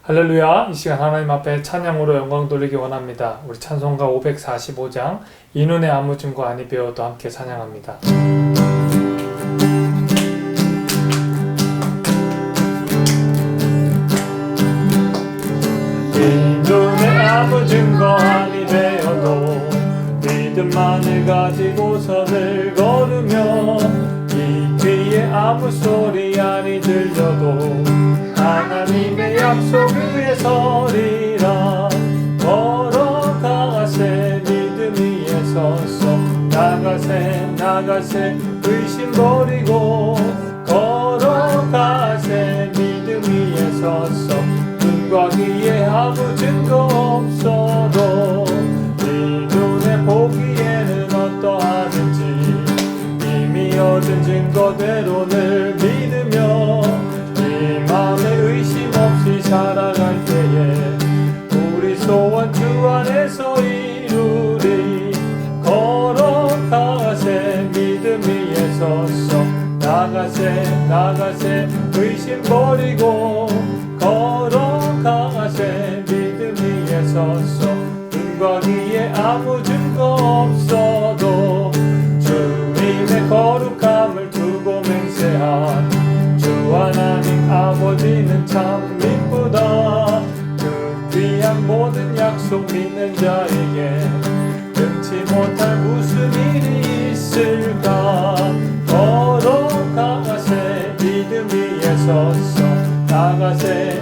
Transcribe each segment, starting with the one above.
할렐루야. 이 시간 하나님 앞에 찬양으로 영광 돌리기 원합니다. 우리 찬송가 545장 이 눈의 아무 증거 아니 배워도 함께 찬양합니다. 이 눈의 아무 증거 아니 배워도 믿음만을 가지고서 늘 걸으며 이 귀에 아무 소리 아니 들려도 하나님의 약속 위에 서리라. 걸어가세 믿음 위에 서서 나가세 의심 버리고 걸어가세 믿음 위에 서서 눈과 귀에 아무 증거 없어도 네 눈에 보기에는 어떠하든지 이미 얻은 증거대로 늘 믿으며 네 맘에 의심 없이 살아갈 때에 우리 소원 주 안에서 이루리. 걸어가세 믿음 위에 서서 나가세 의심 버리고 걸어가세 믿음 위에 서서 눈과 귀에 아무 증거 없어도 주님의 거룩함을 두고 맹세한 주 하나님 아버지는 참 이쁘다. 그 귀한 모든 약속 믿는 자에게 끊지 못할 무슨 일이 있을까. 걸어가세 믿음 위에 서서 나가세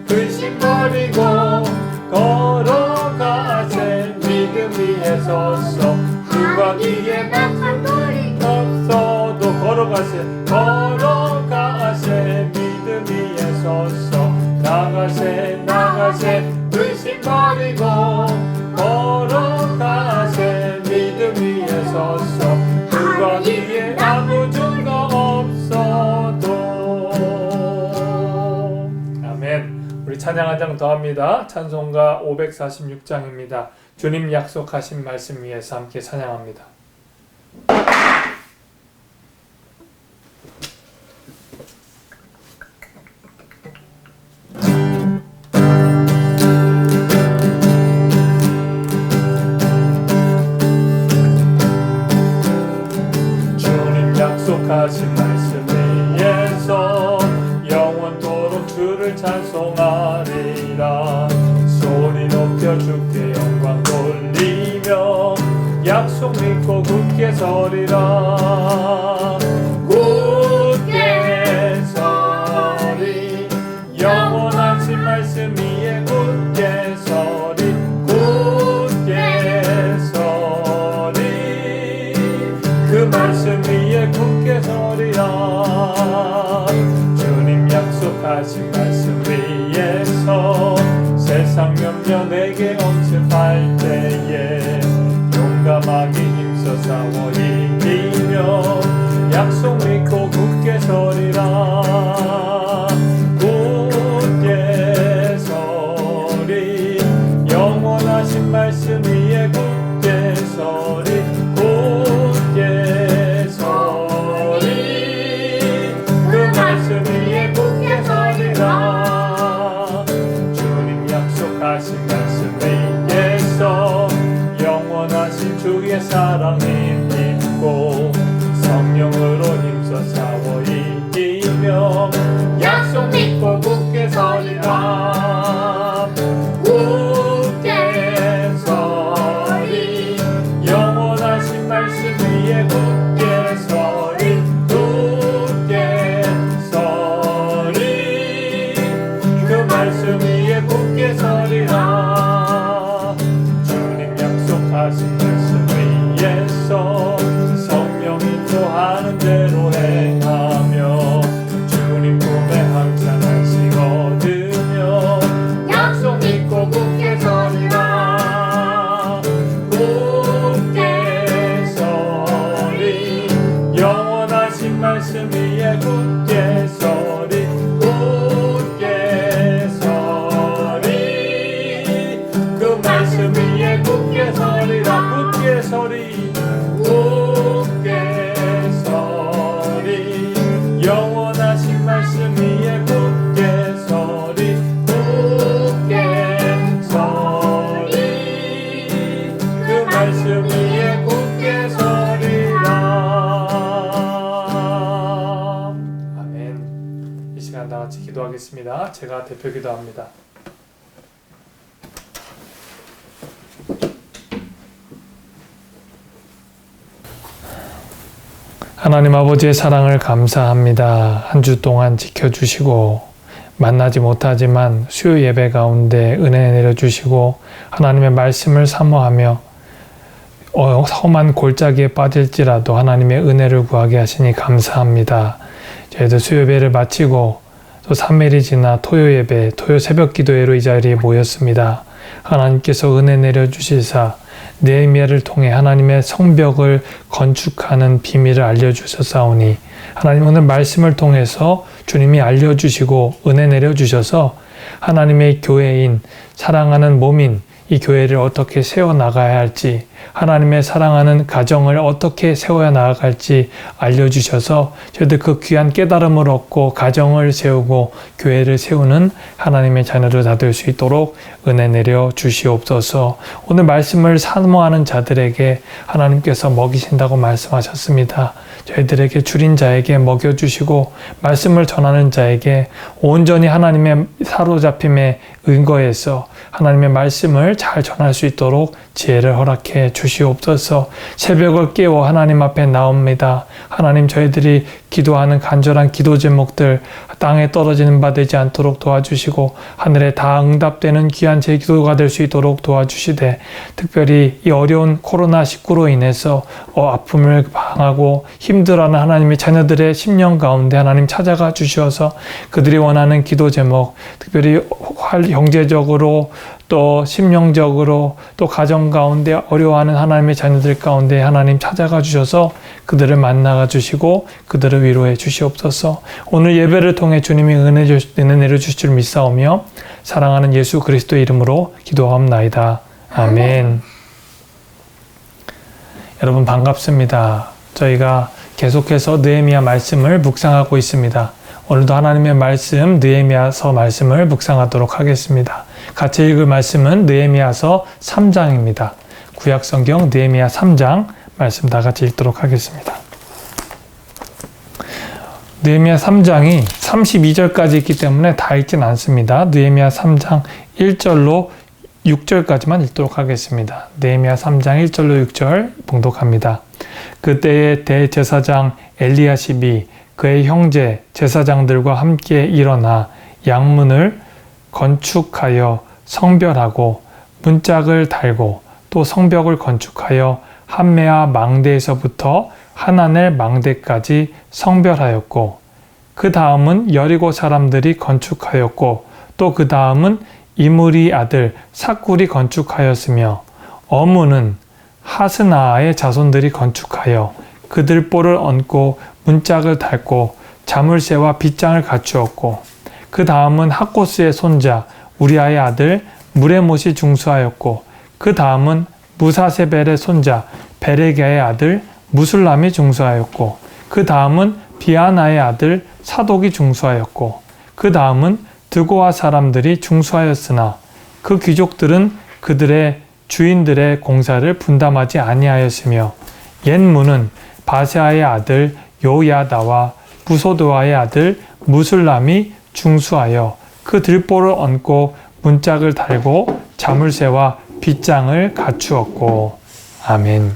의심 버리고 걸어가세 믿음 위에 서서 누가 귀에 막힌 돌이 없어도 걸어가세 믿음 위에 서서 나가세 의심 버리고 걸어가세 믿음 위에 서서 누가 귀에 아무 증거 없어도. 아멘. 우리 찬양 한 장 더 합니다. 찬송가 546장입니다. 주님 약속하신 말씀 위에서 함께 찬양합니다. 주님 약속하신 말씀 위에서 영원토록 주를 찬송하리라. 소리 높여 주께 영광 돌리며 약속 믿고 굳게 서리라. 굳게 서리 영원하신 말씀 위에 굳게 서리. 굳게 서리 그 말씀 위에 굳게 서리라. 주님 약속하신 말씀 위에서 세상 몇몇 내게 엄습할 때에 용감하게 힘써 싸워 이기며 약속 믿고 굳게 서리라. 굳게 서리 영원하신 말씀 위에 굳게 서리. 굳게 서리 그 말씀 위에 굳게 서리라. 주님 약속하신 말씀 위에서 영원하신 주의 사랑 힘입어 시간 다 같이 기도하겠습니다. 제가 대표 기도합니다. 하나님 아버지의 사랑을 감사합니다. 한 주 동안 지켜주시고 만나지 못하지만 수요 예배 가운데 은혜 내려주시고 하나님의 말씀을 사모하며 험한 골짜기에 빠질지라도 하나님의 은혜를 구하게 하시니 감사합니다. 저희도 수요 예배를 마치고 또 3일이 지나 토요 예배, 토요 새벽 기도회로 이 자리에 모였습니다. 하나님께서 은혜 내려주시사 느헤미야를 통해 하나님의 성벽을 건축하는 비밀을 알려주셨사오니 하나님 오늘 말씀을 통해서 주님이 알려주시고 은혜 내려주셔서 하나님의 교회인 사랑하는 몸인 이 교회를 어떻게 세워나가야 할지 하나님의 사랑하는 가정을 어떻게 세워야 나아갈지 알려주셔서 저희들 그 귀한 깨달음을 얻고 가정을 세우고 교회를 세우는 하나님의 자녀를 다 될 수 있도록 은혜 내려 주시옵소서. 오늘 말씀을 사모하는 자들에게 하나님께서 먹이신다고 말씀하셨습니다. 저희들에게 줄인 자에게 먹여주시고 말씀을 전하는 자에게 온전히 하나님의 사로잡힘에 근거해서 하나님의 말씀을 잘 전할 수 있도록 지혜를 허락해 주시옵소서. 새벽을 깨워 하나님 앞에 나옵니다. 하나님 저희들이 기도하는 간절한 기도 제목들 땅에 떨어지는 바 되지 않도록 도와주시고 하늘에 다 응답되는 귀한 제 기도가 될 수 있도록 도와주시되 특별히 이 어려운 코로나19로 인해서 아픔을 당하고 힘들어하는 하나님의 자녀들의 심령 가운데 하나님 찾아가 주셔서 그들이 원하는 기도 제목 특별히 경제적으로 또 심령적으로 또 가정 가운데 어려워하는 하나님의 자녀들 가운데 하나님 찾아가 주셔서 그들을 만나가 주시고 그들을 위로해 주시옵소서. 오늘 예배를 통해 주님이 은혜 내려주실 줄 믿사오며 사랑하는 예수 그리스도의 이름으로 기도하옵나이다. 아멘. 여러분 반갑습니다. 저희가 계속해서 느헤미야 말씀을 묵상하고 있습니다. 오늘도 하나님의 말씀 느헤미야서 말씀을 묵상하도록 하겠습니다. 같이 읽을 말씀은 느헤미야서 3장입니다. 구약성경 느헤미야 3장 말씀 다 같이 읽도록 하겠습니다. 느헤미야 3장이 32절까지 있기 때문에 다 읽진 않습니다. 느헤미야 3장 1절로 6절까지만 읽도록 하겠습니다. 느헤미야 3장 1절로 6절 봉독합니다. 그때의 대제사장 엘리야십이 그의 형제 제사장들과 함께 일어나 양문을 건축하여 성별하고 문짝을 달고 또 성벽을 건축하여 함메아 망대에서부터 하나넬 망대까지 성별하였고 그 다음은 여리고 사람들이 건축하였고 또 그 다음은 이므리 아들 삭굴이 건축하였으며 어무는 하스나아의 자손들이 건축하여 그들 뿔을 얹고 문짝을 달고 자물쇠와 빗장을 갖추었고 그 다음은 학고스의 손자 우리아의 아들 무레못이 중수하였고 그 다음은 무사세벨의 손자 베레기야의 아들 무술람이 중수하였고 그 다음은 비아나의 아들 사독이 중수하였고 그 다음은 드고아 사람들이 중수하였으나 그 귀족들은 그들의 주인들의 공사를 분담하지 아니하였으며 옛 문은 바세아의 아들 요야다와 부소도아의 아들 무술람이 중수하여 그 들보를 얹고 문짝을 달고 자물쇠와 빗장을 갖추었고. 아멘.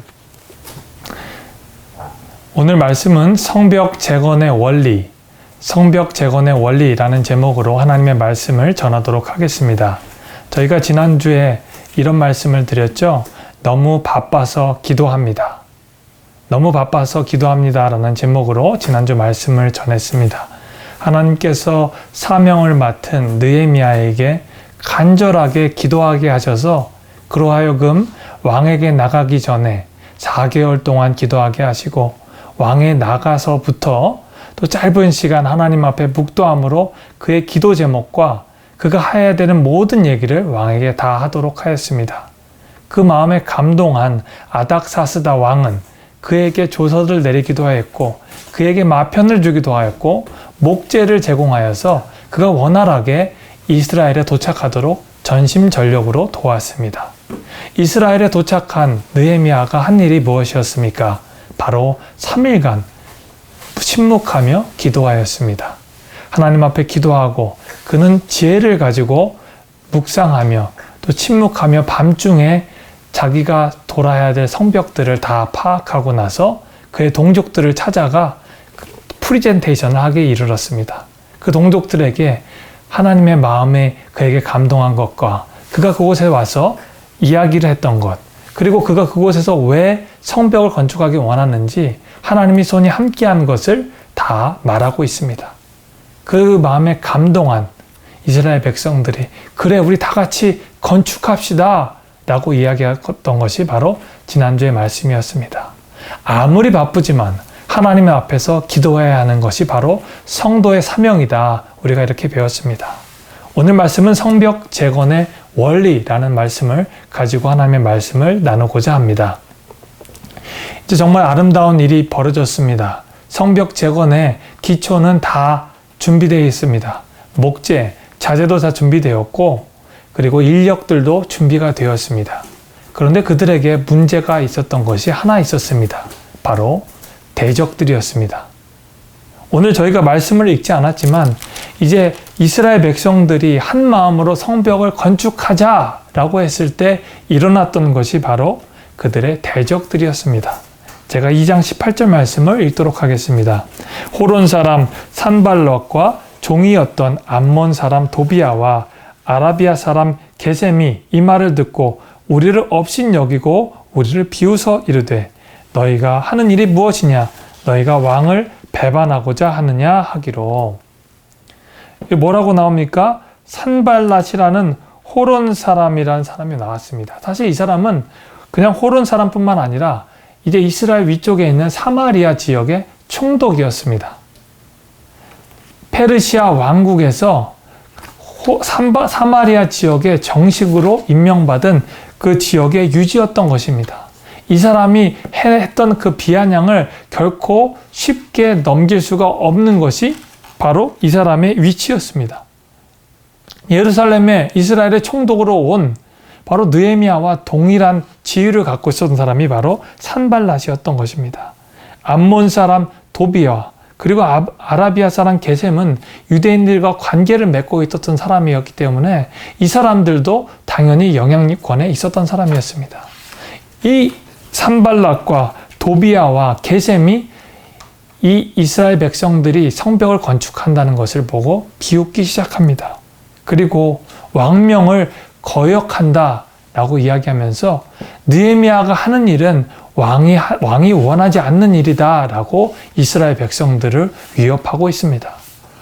오늘 말씀은 성벽 재건의 원리, 성벽 재건의 원리라는 제목으로 하나님의 말씀을 전하도록 하겠습니다. 저희가 지난주에 이런 말씀을 드렸죠. 너무 바빠서 기도합니다. 너무 바빠서 기도합니다 라는 제목으로 지난주 말씀을 전했습니다. 하나님께서 사명을 맡은 느헤미야에게 간절하게 기도하게 하셔서 그로 하여금 왕에게 나가기 전에 4개월 동안 기도하게 하시고 왕에 나가서부터 또 짧은 시간 하나님 앞에 묵도함으로 그의 기도 제목과 그가 해야 되는 모든 얘기를 왕에게 다 하도록 하였습니다. 그 마음에 감동한 아닥사스다 왕은 그에게 조서를 내리기도 하였고 그에게 마편을 주기도 하였고 목재를 제공하여서 그가 원활하게 이스라엘에 도착하도록 전심전력으로 도왔습니다. 이스라엘에 도착한 느헤미야가 한 일이 무엇이었습니까? 바로 3일간 침묵하며 기도하였습니다. 하나님 앞에 기도하고 그는 지혜를 가지고 묵상하며 또 침묵하며 밤중에 자기가 돌아야 될 성벽들을 다 파악하고 나서 그의 동족들을 찾아가 프리젠테이션을 하기에 이르렀습니다. 그 동족들에게 하나님의 마음에 그에게 감동한 것과 그가 그곳에 와서 이야기를 했던 것, 그리고 그가 그곳에서 왜 성벽을 건축하기 원하는지 하나님이 손이 함께한 것을 다 말하고 있습니다. 그 마음에 감동한 이스라엘 백성들이 그래 우리 다 같이 건축합시다 라고 이야기했던 것이 바로 지난주의 말씀이었습니다. 아무리 바쁘지만 하나님 앞에서 기도해야 하는 것이 바로 성도의 사명이다. 우리가 이렇게 배웠습니다. 오늘 말씀은 성벽 재건의 원리라는 말씀을 가지고 하나님의 말씀을 나누고자 합니다. 이제 정말 아름다운 일이 벌어졌습니다. 성벽 재건의 기초는 다 준비되어 있습니다. 목재, 자재도 다 준비되었고 그리고 인력들도 준비가 되었습니다. 그런데 그들에게 문제가 있었던 것이 하나 있었습니다. 바로 대적들이었습니다. 오늘 저희가 말씀을 읽지 않았지만 이제 이스라엘 백성들이 한 마음으로 성벽을 건축하자라고 했을 때 일어났던 것이 바로 그들의 대적들이었습니다. 제가 2장 18절 말씀을 읽도록 하겠습니다. 호론 사람 산발롯과 종이었던 암몬 사람 도비아와 아라비아 사람 게셈이 이 말을 듣고 우리를 업신여기고 우리를 비웃어 이르되 너희가 하는 일이 무엇이냐? 너희가 왕을 배반하고자 하느냐 하기로. 뭐라고 나옵니까? 산발랏이라는 호론 사람이라는 사람이 나왔습니다. 사실 이 사람은 그냥 호론 사람뿐만 아니라 이제 이스라엘 위쪽에 있는 사마리아 지역의 총독이었습니다. 페르시아 왕국에서 사마리아 지역에 정식으로 임명받은 그 지역의 유지였던 것입니다. 이 사람이 했던 그 비아냥을 결코 쉽게 넘길 수가 없는 것이 바로 이 사람의 위치였습니다. 예루살렘에 이스라엘의 총독으로 온 바로 느헤미야와 동일한 지위를 갖고 있었던 사람이 바로 산발랏이었던 것입니다. 암몬 사람 도비아 그리고 아라비아 사람 게셈은 유대인들과 관계를 맺고 있었던 사람이었기 때문에 이 사람들도 당연히 영향권에 있었던 사람이었습니다. 이 산발랏과 도비아와 게셈이 이 이스라엘 백성들이 성벽을 건축한다는 것을 보고 비웃기 시작합니다. 그리고 왕명을 거역한다 라고 이야기하면서 느헤미야가 하는 일은 왕이 원하지 않는 일이다 라고 이스라엘 백성들을 위협하고 있습니다.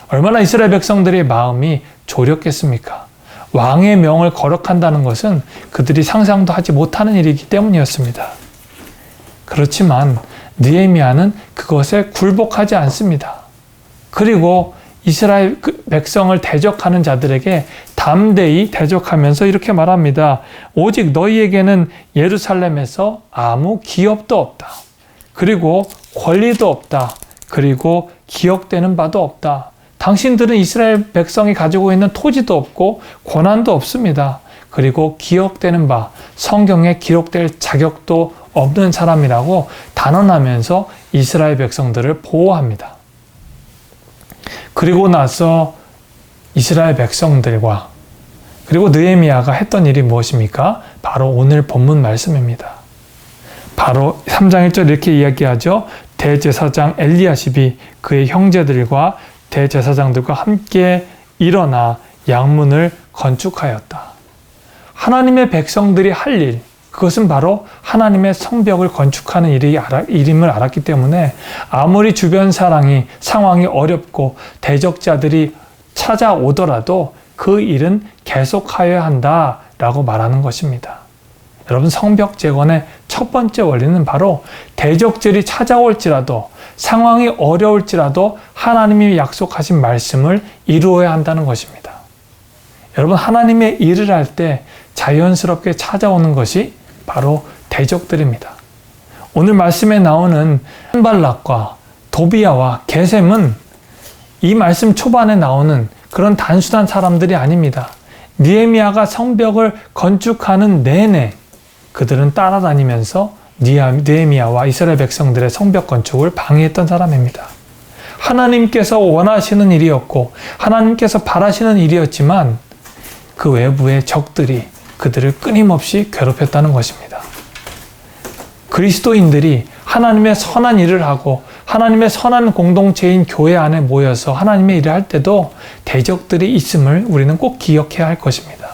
얼마나 이스라엘 백성들의 마음이 졸였겠습니까? 왕의 명을 거역한다는 것은 그들이 상상도 하지 못하는 일이기 때문이었습니다. 그렇지만 느헤미야는 그것에 굴복하지 않습니다. 그리고 이스라엘 백성을 대적하는 자들에게 담대히 대적하면서 이렇게 말합니다. 오직 너희에게는 예루살렘에서 아무 기업도 없다. 그리고 권리도 없다. 그리고 기억되는 바도 없다. 당신들은 이스라엘 백성이 가지고 있는 토지도 없고 권한도 없습니다. 그리고 기억되는 바, 성경에 기록될 자격도 없는 사람이라고 단언하면서 이스라엘 백성들을 보호합니다. 그리고 나서 이스라엘 백성들과 그리고 느헤미야가 했던 일이 무엇입니까? 바로 오늘 본문 말씀입니다. 바로 3장 1절 이렇게 이야기하죠. 대제사장 엘리야십이 그의 형제들과 대제사장들과 함께 일어나 양문을 건축하였다. 하나님의 백성들이 할 일, 그것은 바로 하나님의 성벽을 건축하는 일임을 알았기 때문에 아무리 주변 상황이 어렵고 대적자들이 찾아오더라도 그 일은 계속하여야 한다라고 말하는 것입니다. 여러분, 성벽 재건의 첫 번째 원리는 바로 대적들이 찾아올지라도 상황이 어려울지라도 하나님이 약속하신 말씀을 이루어야 한다는 것입니다. 여러분, 하나님의 일을 할 때 자연스럽게 찾아오는 것이 바로 대적들입니다. 오늘 말씀에 나오는 산발랏과 도비아와 게셈은 이 말씀 초반에 나오는 그런 단순한 사람들이 아닙니다. 느헤미야가 성벽을 건축하는 내내 그들은 따라다니면서 느헤미야와 이스라엘 백성들의 성벽 건축을 방해했던 사람입니다. 하나님께서 원하시는 일이었고 하나님께서 바라시는 일이었지만 그 외부의 적들이 그들을 끊임없이 괴롭혔다는 것입니다. 그리스도인들이 하나님의 선한 일을 하고 하나님의 선한 공동체인 교회 안에 모여서 하나님의 일을 할 때도 대적들이 있음을 우리는 꼭 기억해야 할 것입니다.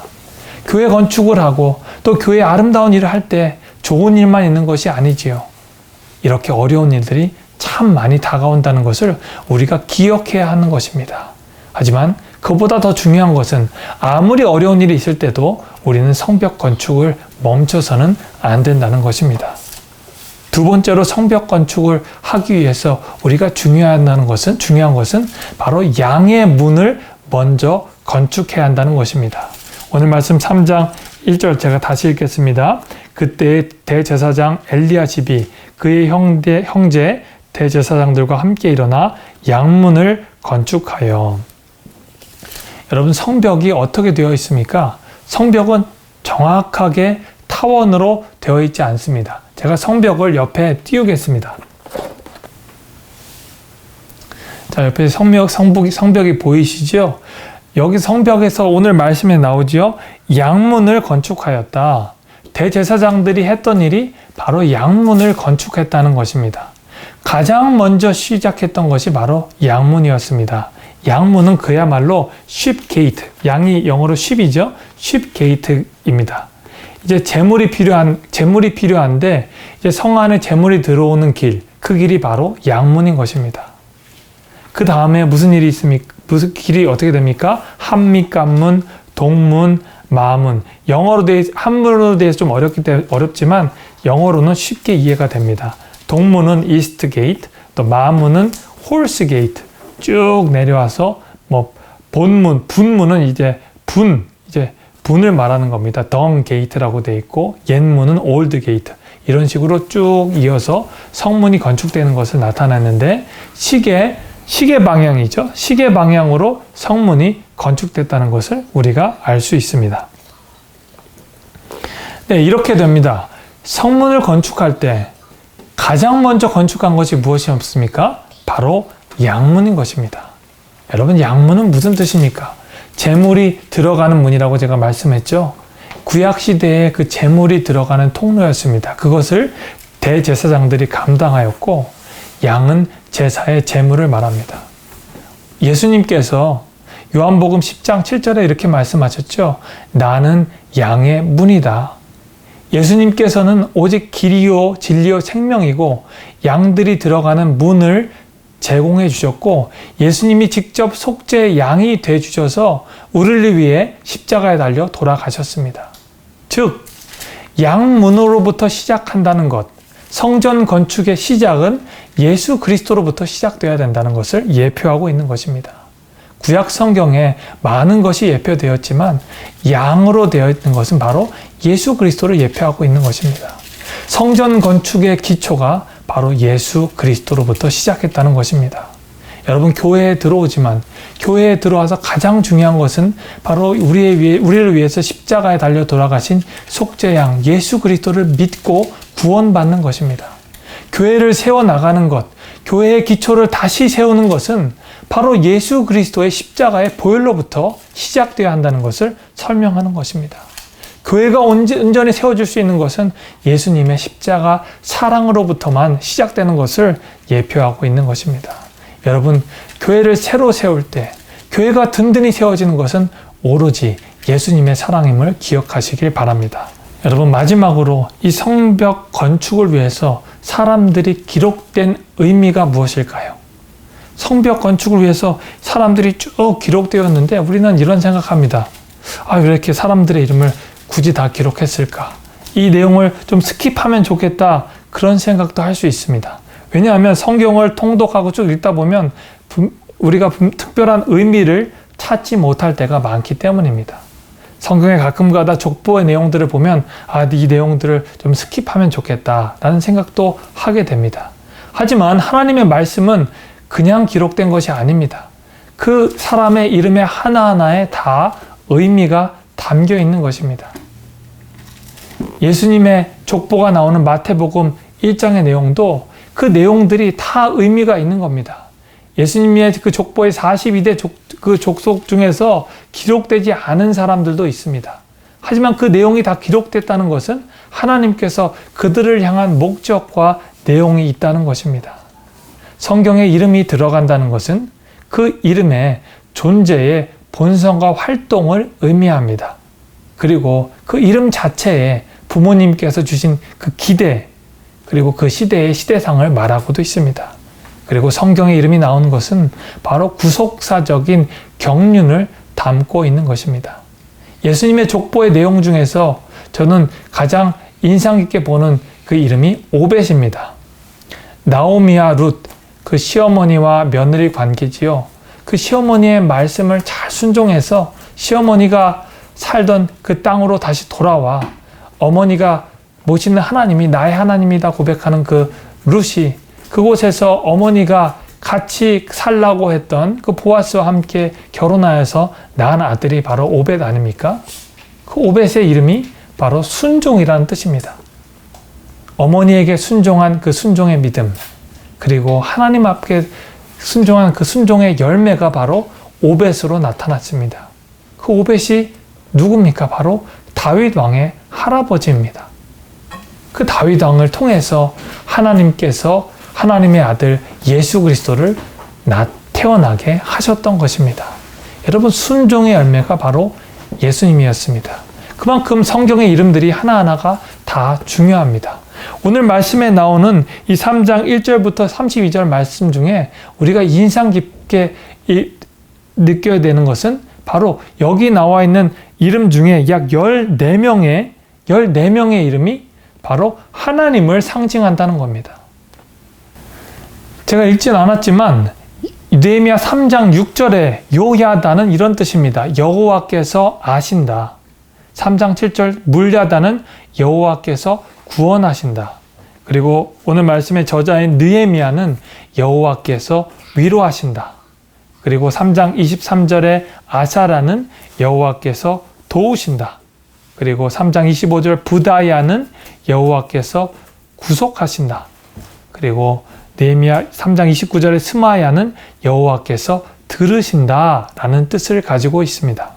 교회 건축을 하고 또 교회 아름다운 일을 할 때 좋은 일만 있는 것이 아니지요. 이렇게 어려운 일들이 참 많이 다가온다는 것을 우리가 기억해야 하는 것입니다. 하지만 그보다 더 중요한 것은 아무리 어려운 일이 있을 때도 우리는 성벽 건축을 멈춰서는 안 된다는 것입니다. 두 번째로 성벽 건축을 하기 위해서 우리가 중요한 것은 바로 양의 문을 먼저 건축해야 한다는 것입니다. 오늘 말씀 3장 1절 제가 다시 읽겠습니다. 그때 대제사장 엘리야십이 그의 형제 대제사장들과 함께 일어나 양문을 건축하여. 여러분, 성벽이 어떻게 되어 있습니까? 성벽은 정확하게 타원으로 되어 있지 않습니다. 제가 성벽을 옆에 띄우겠습니다. 자, 옆에 성벽이 보이시죠? 여기 성벽에서 오늘 말씀에 나오지요. 양문을 건축하였다. 대제사장들이 했던 일이 바로 양문을 건축했다는 것입니다. 가장 먼저 시작했던 것이 바로 양문이었습니다. 양문은 그야말로 sheep gate, 양이 영어로 sheep이죠. sheep gate입니다. 이제 재물이 필요한데 이제 성 안에 재물이 들어오는 길, 그 길이 바로 양문인 것입니다. 그 다음에 무슨 일이 있습니까? 무슨 길이 어떻게 됩니까? 한밑간문, 동문, 마문. 한문으로 대해서 좀 어렵지만 영어로는 쉽게 이해가 됩니다. 동문은 이스트 게이트, 또 마문은 홀스 게이트. 쭉 내려와서 분문은 분을 말하는 겁니다. 덩 게이트라고 되어 있고 옛문은 올드 게이트. 이런 식으로 쭉 이어서 성문이 건축되는 것을 나타내는데 시계 방향이죠. 시계 방향으로 성문이 건축됐다는 것을 우리가 알 수 있습니다. 네, 이렇게 됩니다. 성문을 건축할 때 가장 먼저 건축한 것이 무엇이었습니까? 바로 양문인 것입니다. 여러분, 양문은 무슨 뜻입니까? 재물이 들어가는 문이라고 제가 말씀했죠. 구약시대에 그 재물이 들어가는 통로였습니다. 그것을 대제사장들이 감당하였고 양은 제사의 재물을 말합니다. 예수님께서 요한복음 10장 7절에 이렇게 말씀하셨죠. 나는 양의 문이다. 예수님께서는 오직 길이요 진리요 생명이고 양들이 들어가는 문을 제공해 주셨고 예수님이 직접 속죄의 양이 돼 주셔서 우리를 위해 십자가에 달려 돌아가셨습니다. 즉 양문으로부터 시작한다는 것, 성전 건축의 시작은 예수 그리스도로부터 시작되어야 된다는 것을 예표하고 있는 것입니다. 구약 성경에 많은 것이 예표되었지만 양으로 되어 있는 것은 바로 예수 그리스도를 예표하고 있는 것입니다. 성전 건축의 기초가 바로 예수 그리스도로부터 시작했다는 것입니다. 여러분, 교회에 들어오지만 교회에 들어와서 가장 중요한 것은 바로 우리를 위해서 십자가에 달려 돌아가신 속죄양 예수 그리스도를 믿고 구원받는 것입니다. 교회를 세워나가는 것, 교회의 기초를 다시 세우는 것은 바로 예수 그리스도의 십자가의 보혈로부터 시작되어야 한다는 것을 설명하는 것입니다. 교회가 온전히 세워질 수 있는 것은 예수님의 십자가 사랑으로부터만 시작되는 것을 예표하고 있는 것입니다. 여러분, 교회를 새로 세울 때 교회가 든든히 세워지는 것은 오로지 예수님의 사랑임을 기억하시길 바랍니다. 여러분, 마지막으로 이 성벽 건축을 위해서 사람들이 기록된 의미가 무엇일까요? 성벽 건축을 위해서 사람들이 쭉 기록되었는데 우리는 이런 생각합니다. 왜 이렇게 사람들의 이름을 굳이 다 기록했을까? 이 내용을 좀 스킵하면 좋겠다. 그런 생각도 할 수 있습니다. 왜냐하면 성경을 통독하고 쭉 읽다 보면 우리가 특별한 의미를 찾지 못할 때가 많기 때문입니다. 성경에 가끔가다 족보의 내용들을 보면 이 내용들을 좀 스킵하면 좋겠다라는 생각도 하게 됩니다. 하지만 하나님의 말씀은 그냥 기록된 것이 아닙니다. 그 사람의 이름의 하나하나에 다 의미가 담겨 있는 것입니다. 예수님의 족보가 나오는 마태복음 1장의 내용도 그 내용들이 다 의미가 있는 겁니다. 예수님의 그 족보의 42대 그 족속 중에서 기록되지 않은 사람들도 있습니다. 하지만 그 내용이 다 기록됐다는 것은 하나님께서 그들을 향한 목적과 내용이 있다는 것입니다. 성경에 이름이 들어간다는 것은 그 이름의 존재의 본성과 활동을 의미합니다. 그리고 그 이름 자체에 부모님께서 주신 그 기대, 그리고 그 시대의 시대상을 말하고도 있습니다. 그리고 성경의 이름이 나온 것은 바로 구속사적인 경륜을 담고 있는 것입니다. 예수님의 족보의 내용 중에서 저는 가장 인상 깊게 보는 그 이름이 오벳입니다. 나오미와 룻, 그 시어머니와 며느리 관계지요. 그 시어머니의 말씀을 잘 순종해서 시어머니가 살던 그 땅으로 다시 돌아와 어머니가 모시는 하나님이 나의 하나님이다 고백하는 그 룻이 그곳에서 어머니가 같이 살라고 했던 그 보아스와 함께 결혼하여서 낳은 아들이 바로 오벳 아닙니까? 그 오벳의 이름이 바로 순종이라는 뜻입니다. 어머니에게 순종한 그 순종의 믿음, 그리고 하나님 앞에 순종한 그 순종의 열매가 바로 오벳으로 나타났습니다. 그 오벳이 누굽니까? 바로 다윗 왕의 할아버지입니다. 그 다윗 왕을 통해서 하나님께서 하나님의 아들 예수 그리스도를 태어나게 하셨던 것입니다. 여러분, 순종의 열매가 바로 예수님이었습니다. 그만큼 성경의 이름들이 하나하나가 다 중요합니다. 오늘 말씀에 나오는 이 3장 1절부터 32절 말씀 중에 우리가 인상 깊게 느껴야 되는 것은 바로 여기 나와 있는 이름 중에 약 14명의 이름이 바로 하나님을 상징한다는 겁니다. 제가 읽진 않았지만 느헤미야 3장 6절에 요야다는 이런 뜻입니다. 여호와께서 아신다. 3장 7절 물야다는 여호와께서 구원하신다. 그리고 오늘 말씀의 저자인 느헤미야는 여호와께서 위로하신다. 그리고 3장 23절에 아사라는 여호와께서 도우신다. 그리고 3장 25절 부다야는 여호와께서 구속하신다. 그리고 느헤미야 3장 29절의 스마야는 여호와께서 들으신다 라는 뜻을 가지고 있습니다.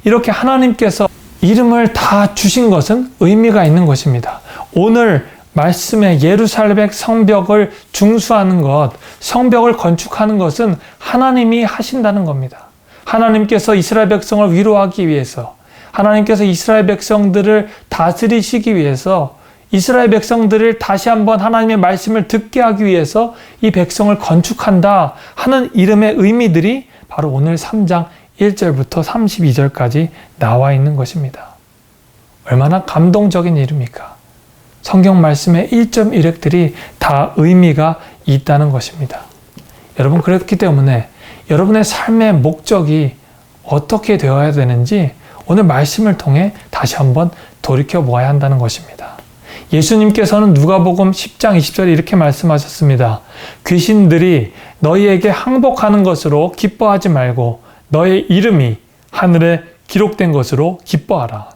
이렇게 하나님께서 이름을 다 주신 것은 의미가 있는 것입니다. 오늘 말씀에 예루살렘 성벽을 중수하는 것, 성벽을 건축하는 것은 하나님이 하신다는 겁니다. 하나님께서 이스라엘 백성을 위로하기 위해서, 하나님께서 이스라엘 백성들을 다스리시기 위해서, 이스라엘 백성들을 다시 한번 하나님의 말씀을 듣게 하기 위해서 이 백성을 건축한다 하는 이름의 의미들이 바로 오늘 3장 1절부터 32절까지 나와 있는 것입니다. 얼마나 감동적인 이름입니까? 성경 말씀의 1.1획들이 다 의미가 있다는 것입니다. 여러분, 그렇기 때문에 여러분의 삶의 목적이 어떻게 되어야 되는지 오늘 말씀을 통해 다시 한번 돌이켜 보아야 한다는 것입니다. 예수님께서는 누가복음 10장 20절에 이렇게 말씀하셨습니다. 귀신들이 너희에게 항복하는 것으로 기뻐하지 말고 너의 이름이 하늘에 기록된 것으로 기뻐하라.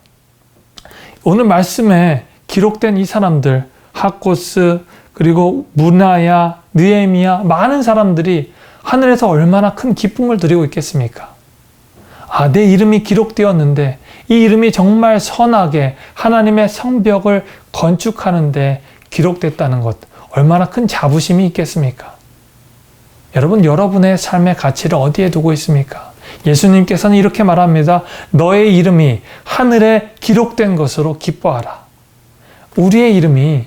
오늘 말씀에 기록된 이 사람들, 하코스, 그리고 무나야, 느헤미야, 많은 사람들이 하늘에서 얼마나 큰 기쁨을 드리고 있겠습니까? 아, 내 이름이 기록되었는데 이 이름이 정말 선하게 하나님의 성벽을 건축하는데 기록됐다는 것, 얼마나 큰 자부심이 있겠습니까? 여러분, 여러분의 삶의 가치를 어디에 두고 있습니까? 예수님께서는 이렇게 말합니다. 너의 이름이 하늘에 기록된 것으로 기뻐하라. 우리의 이름이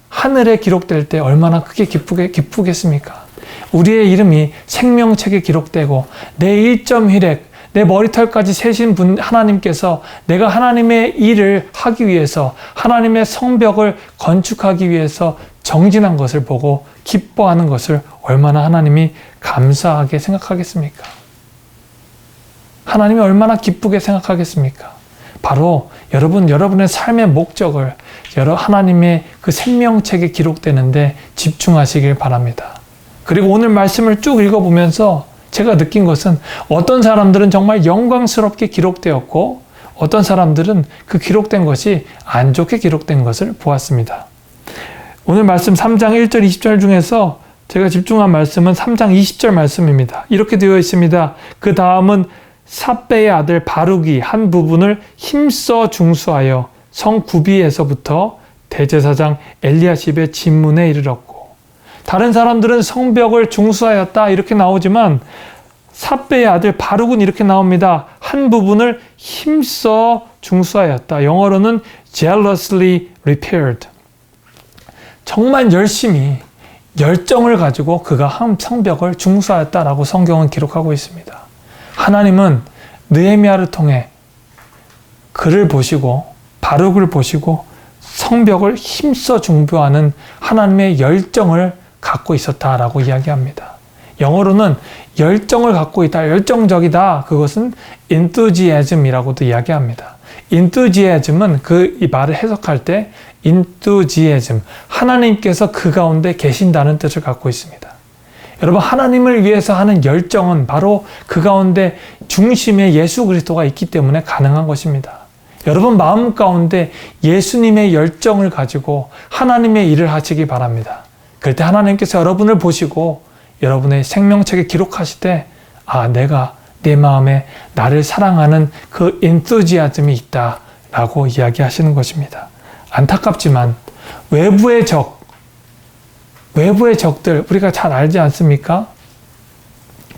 하늘에 기록될 때 얼마나 크게 기쁘겠습니까? 우리의 이름이 생명책에 기록되고 내 1.1획, 내 머리털까지 세신 분 하나님께서 내가 하나님의 일을 하기 위해서 하나님의 성벽을 건축하기 위해서 정진한 것을 보고 기뻐하는 것을 얼마나 하나님이 감사하게 생각하겠습니까? 하나님이 얼마나 기쁘게 생각하겠습니까? 바로 여러분의 삶의 목적을 하나님의 그 생명책에 기록되는데 집중하시길 바랍니다. 그리고 오늘 말씀을 쭉 읽어보면서 제가 느낀 것은 어떤 사람들은 정말 영광스럽게 기록되었고 어떤 사람들은 그 기록된 것이 안 좋게 기록된 것을 보았습니다. 오늘 말씀 3장 1절 20절 중에서 제가 집중한 말씀은 3장 20절 말씀입니다. 이렇게 되어 있습니다. 그 다음은 삽배의 아들 바룩이 한 부분을 힘써 중수하여 성 구비에서부터 대제사장 엘리야십의 진문에 이르렀고, 다른 사람들은 성벽을 중수하였다 이렇게 나오지만 삽배의 아들 바룩은 이렇게 나옵니다. 한 부분을 힘써 중수하였다. 영어로는 jealously repaired. 정말 열심히 열정을 가지고 그가 한 성벽을 중수하였다라고 성경은 기록하고 있습니다. 하나님은 느헤미야를 통해 그를 보시고 바룩을 보시고 성벽을 힘써 중부하는 하나님의 열정을 갖고 있었다라고 이야기합니다. 영어로는 열정을 갖고 있다, 열정적이다. 그것은 enthusiasm이라고도 이야기합니다. enthusiasm은 이 말을 해석할 때 enthusiasm, 하나님께서 그 가운데 계신다는 뜻을 갖고 있습니다. 여러분, 하나님을 위해서 하는 열정은 바로 그 가운데 중심에 예수 그리스도가 있기 때문에 가능한 것입니다. 여러분 마음 가운데 예수님의 열정을 가지고 하나님의 일을 하시기 바랍니다. 그럴 때 하나님께서 여러분을 보시고 여러분의 생명책에 기록하실 때, 내가 내 마음에 나를 사랑하는 그 엔투지아즘이 있다라고 이야기하시는 것입니다. 안타깝지만 외부의 적들 우리가 잘 알지 않습니까?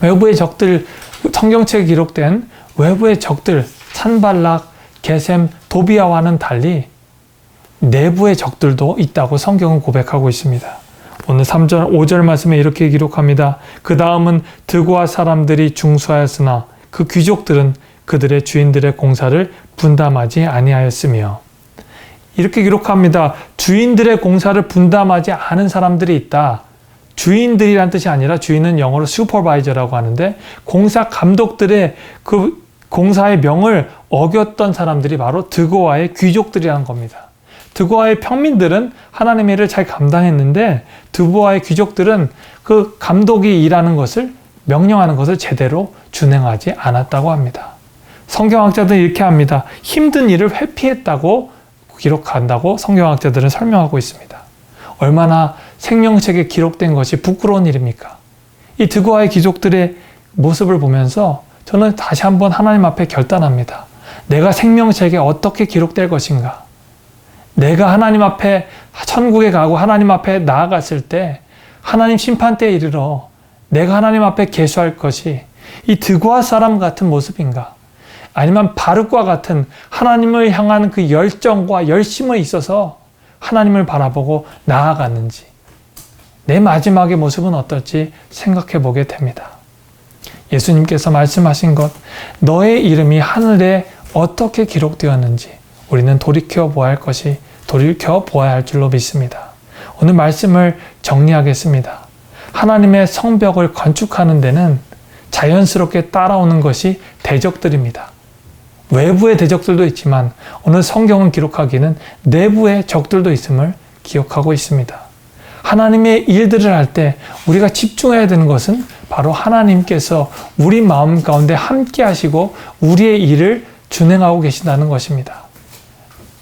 외부의 적들, 성경책에 기록된 외부의 적들, 산발락, 게셈, 도비아와는 달리 내부의 적들도 있다고 성경은 고백하고 있습니다. 오늘 3절, 5절 말씀에 이렇게 기록합니다. 그 다음은 드고아 사람들이 중수하였으나 그 귀족들은 그들의 주인들의 공사를 분담하지 아니하였으며, 이렇게 기록합니다. 주인들의 공사를 분담하지 않은 사람들이 있다. 주인들이란 뜻이 아니라, 주인은 영어로 슈퍼바이저라고 하는데, 공사 감독들의 그 공사의 명을 어겼던 사람들이 바로 드고아의 귀족들이라는 겁니다. 드고아의 평민들은 하나님의 일을 잘 감당했는데 드고아의 귀족들은 그 감독이 일하는 것을, 명령하는 것을 제대로 준행하지 않았다고 합니다. 성경학자들은 이렇게 합니다. 힘든 일을 회피했다고 기록한다고 성경학자들은 설명하고 있습니다. 얼마나 생명책에 기록된 것이 부끄러운 일입니까? 이 드고아의 귀족들의 모습을 보면서 저는 다시 한번 하나님 앞에 결단합니다. 내가 생명책에 어떻게 기록될 것인가? 내가 하나님 앞에 천국에 가고 하나님 앞에 나아갔을 때, 하나님 심판대에 이르러 내가 하나님 앞에 계수할 것이 이 드고아 사람 같은 모습인가? 아니면 바룩과 같은 하나님을 향한 그 열정과 열심에 있어서 하나님을 바라보고 나아갔는지, 내 마지막의 모습은 어떨지 생각해 보게 됩니다. 예수님께서 말씀하신 것, 너의 이름이 하늘에 어떻게 기록되었는지 우리는 돌이켜 보아야 할 줄로 믿습니다. 오늘 말씀을 정리하겠습니다. 하나님의 성벽을 건축하는 데는 자연스럽게 따라오는 것이 대적들입니다. 외부의 대적들도 있지만 오늘 성경은 기록하기는 내부의 적들도 있음을 기억하고 있습니다. 하나님의 일들을 할 때 우리가 집중해야 되는 것은 바로 하나님께서 우리 마음 가운데 함께 하시고 우리의 일을 준행하고 계신다는 것입니다.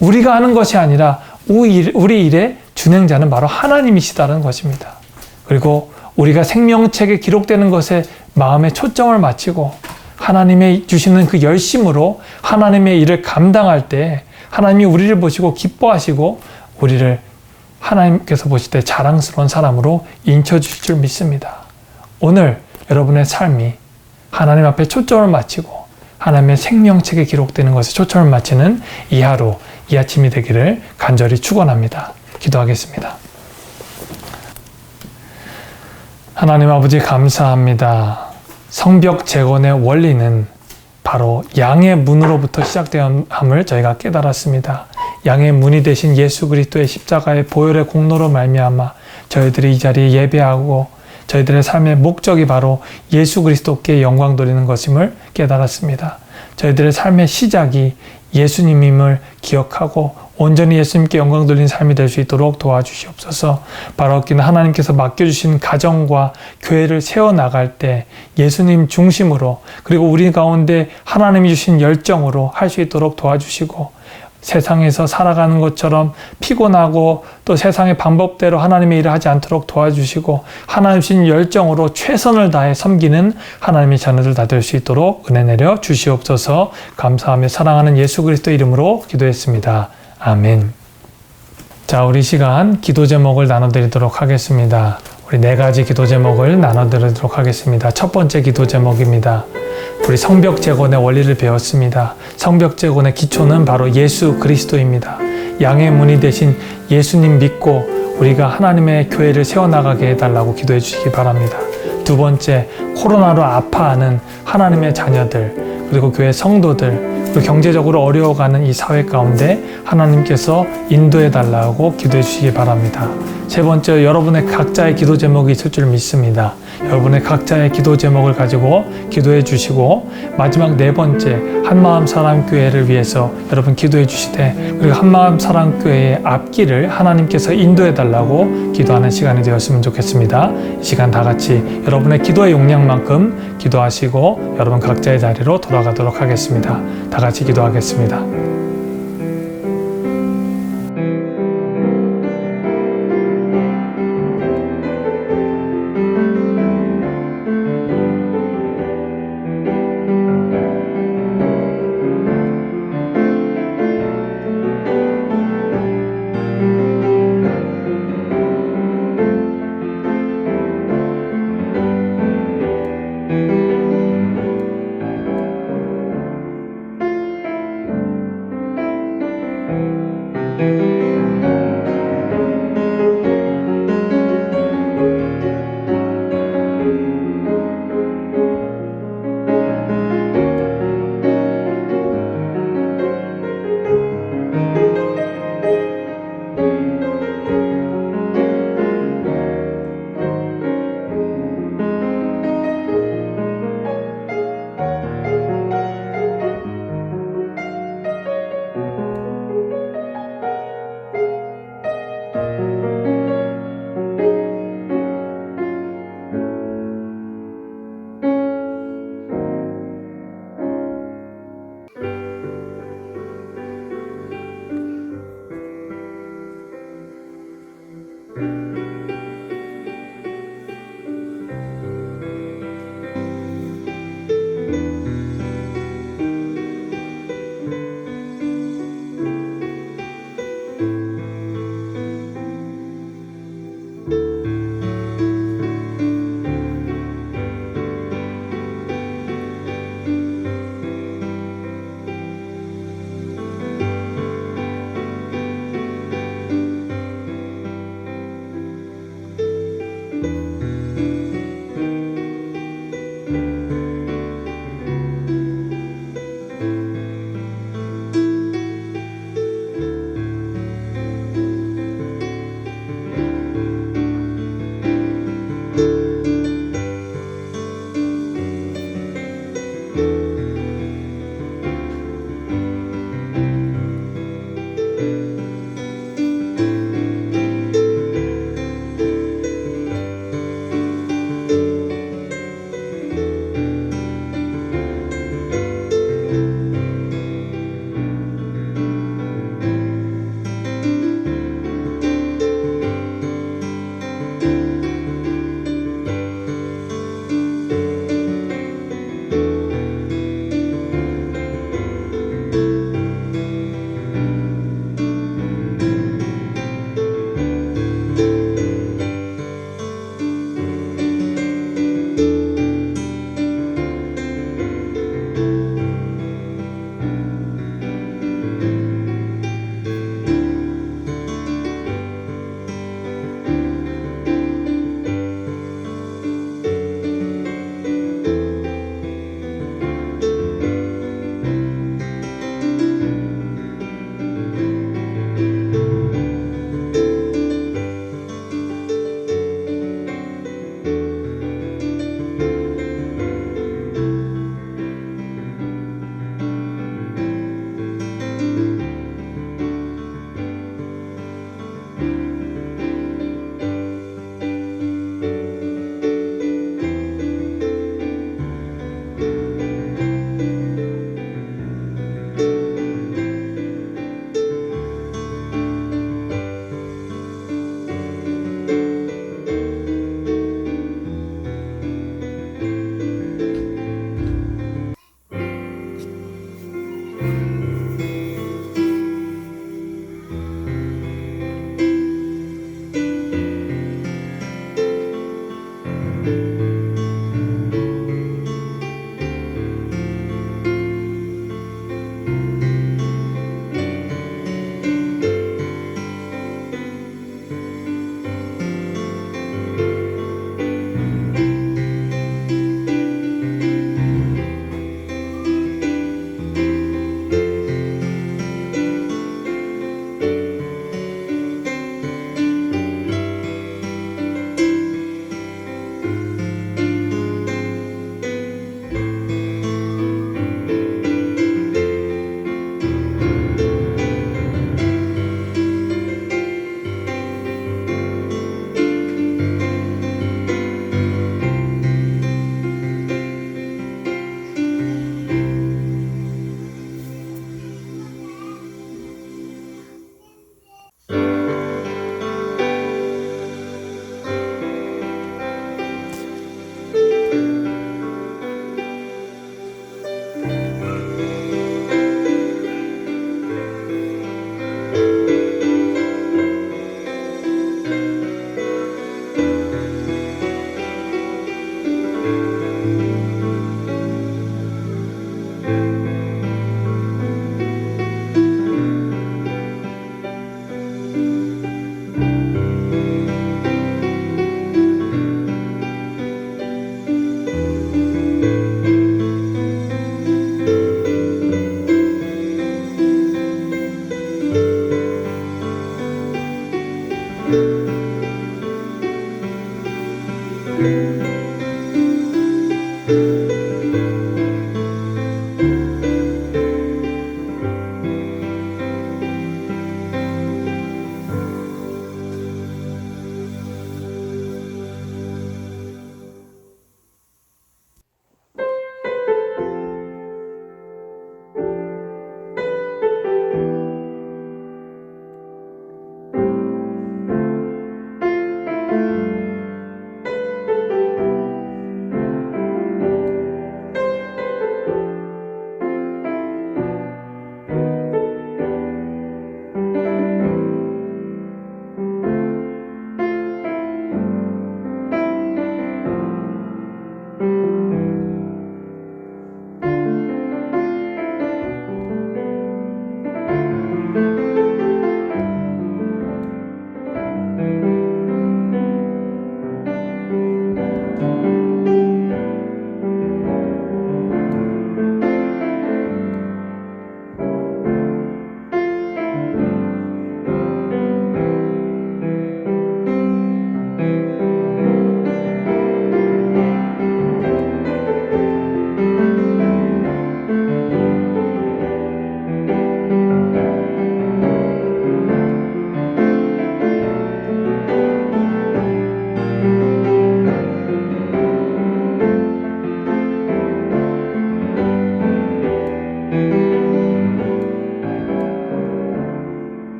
우리가 하는 것이 아니라 우리 일의 준행자는 바로 하나님이시다는 것입니다. 그리고 우리가 생명책에 기록되는 것에 마음의 초점을 맞추고 하나님의 주시는 그 열심으로 하나님의 일을 감당할 때 하나님이 우리를 보시고 기뻐하시고 우리를 하나님께서 보실 때 자랑스러운 사람으로 인쳐주실 줄 믿습니다. 오늘 여러분의 삶이 하나님 앞에 초점을 맞추고 하나님의 생명책에 기록되는 것에 초점을 맞추는 이 하루, 이 아침이 되기를 간절히 축원합니다. 기도하겠습니다. 하나님 아버지 감사합니다. 성벽 재건의 원리는 바로 양의 문으로부터 시작되었음을 저희가 깨달았습니다. 양의 문이 되신 예수 그리스도의 십자가의 보혈의 공로로 말미암아 저희들이 이 자리에 예배하고 저희들의 삶의 목적이 바로 예수 그리스도께 영광 돌리는 것임을 깨달았습니다. 저희들의 삶의 시작이 예수님임을 기억하고 온전히 예수님께 영광 돌리는 삶이 될 수 있도록 도와주시옵소서. 바로 하나님께서 맡겨주신 가정과 교회를 세워나갈 때 예수님 중심으로, 그리고 우리 가운데 하나님이 주신 열정으로 할 수 있도록 도와주시고, 세상에서 살아가는 것처럼 피곤하고 또 세상의 방법대로 하나님의 일을 하지 않도록 도와주시고 하나님 주신 열정으로 최선을 다해 섬기는 하나님의 자녀들 다 될 수 있도록 은혜 내려 주시옵소서. 감사하며 사랑하는 예수 그리스도 이름으로 기도했습니다. 아멘. 자, 우리 시간 기도 제목을 나눠드리도록 하겠습니다. 우리 4가지 기도 제목을 나눠드리도록 하겠습니다. 첫 번째 기도 제목입니다. 우리 성벽재건의 원리를 배웠습니다. 성벽재건의 기초는 바로 예수 그리스도입니다. 양의 문이 되신 예수님 믿고 우리가 하나님의 교회를 세워나가게 해달라고 기도해 주시기 바랍니다. 두 번째, 코로나로 아파하는 하나님의 자녀들, 그리고 교회 성도들, 그리고 경제적으로 어려워가는 이 사회 가운데 하나님께서 인도해 달라고 기도해 주시기 바랍니다. 세 번째, 여러분의 각자의 기도 제목이 있을 줄 믿습니다. 여러분의 각자의 기도 제목을 가지고 기도해 주시고, 마지막 4번째, 한마음 사랑교회를 위해서 여러분 기도해 주시되, 그리고 한마음 사랑교회의 앞길을 하나님께서 인도해 달라고 기도하는 시간이 되었으면 좋겠습니다. 이 시간 다 같이 여러분의 기도의 용량만큼 기도하시고 여러분 각자의 자리로 돌아가도록 하겠습니다. 다 같이 기도하겠습니다.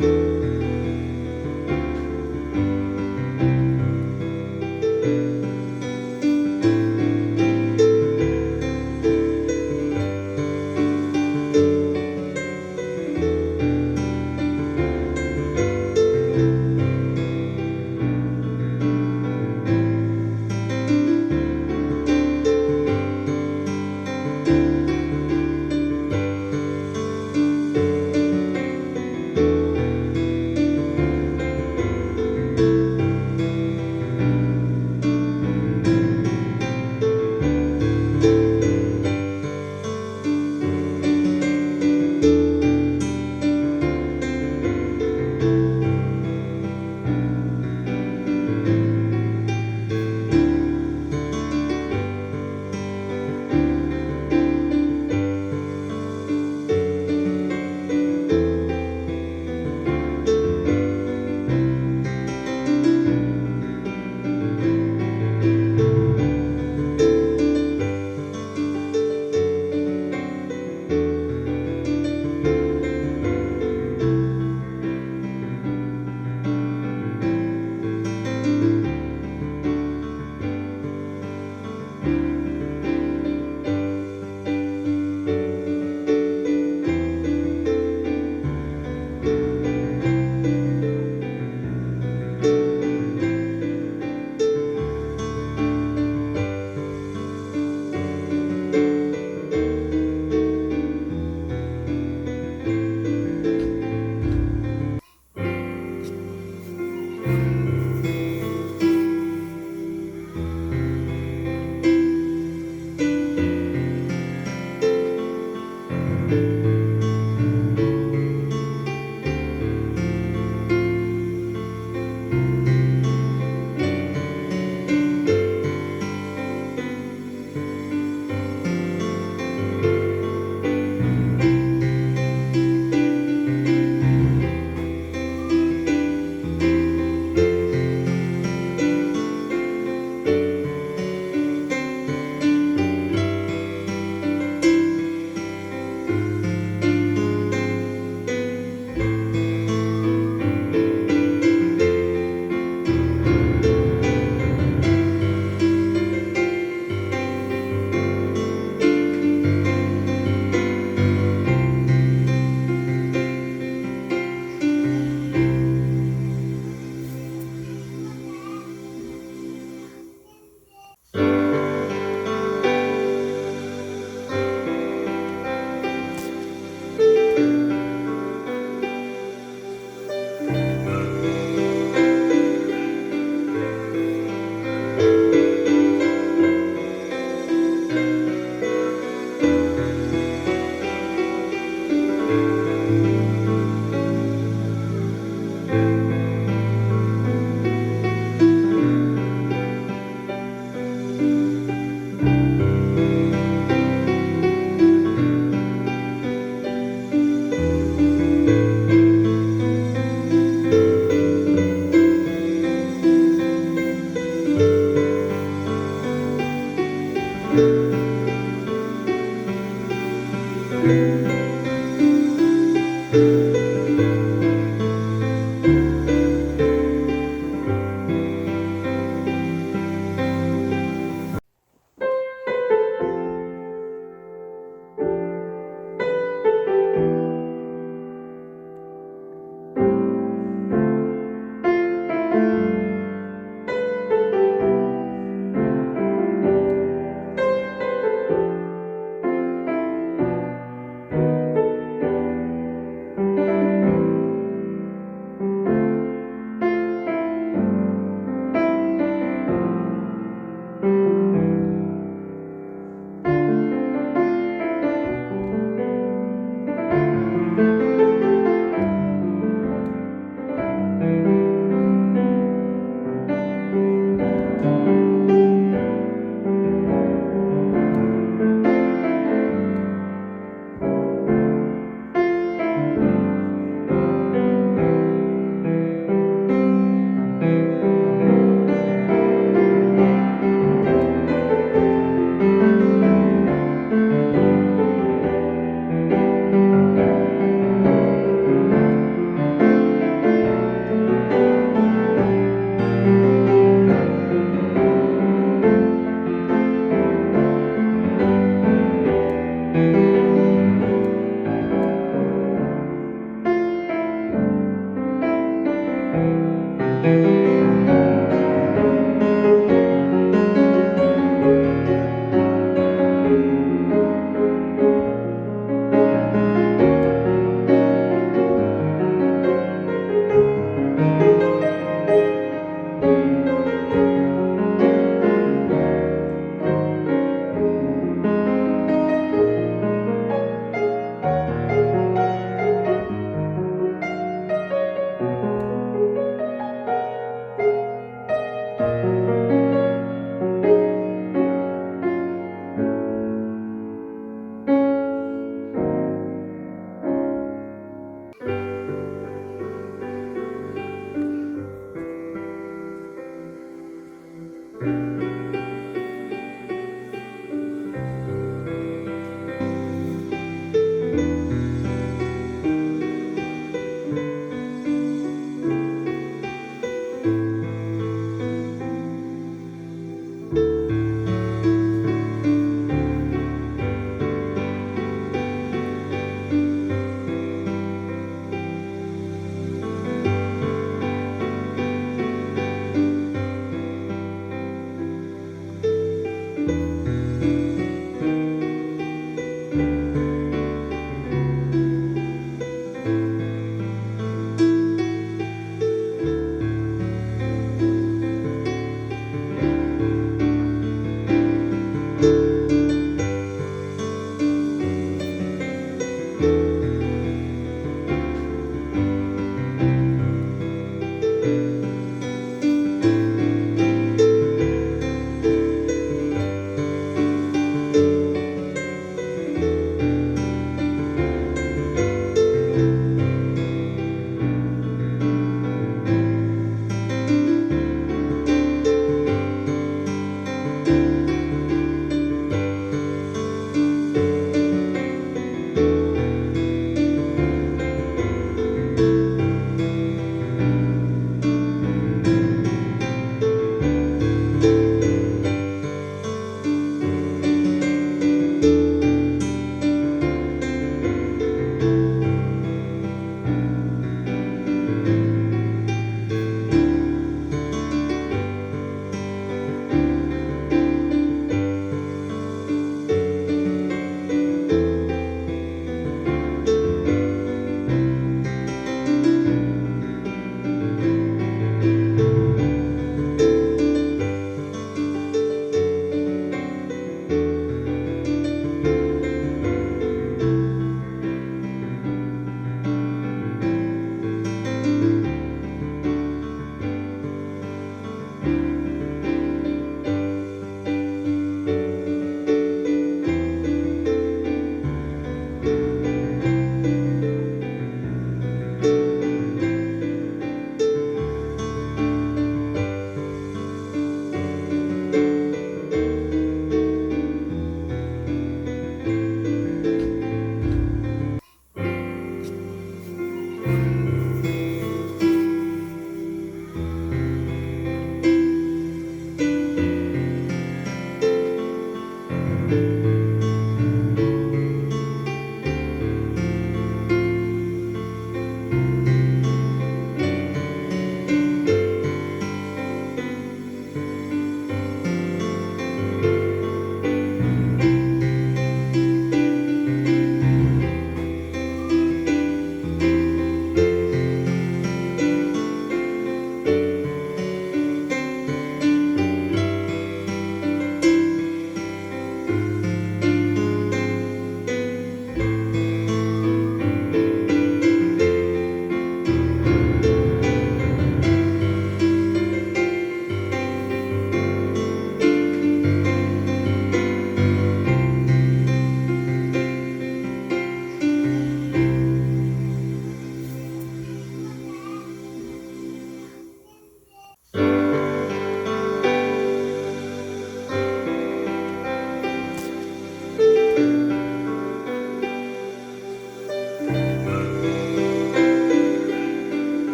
주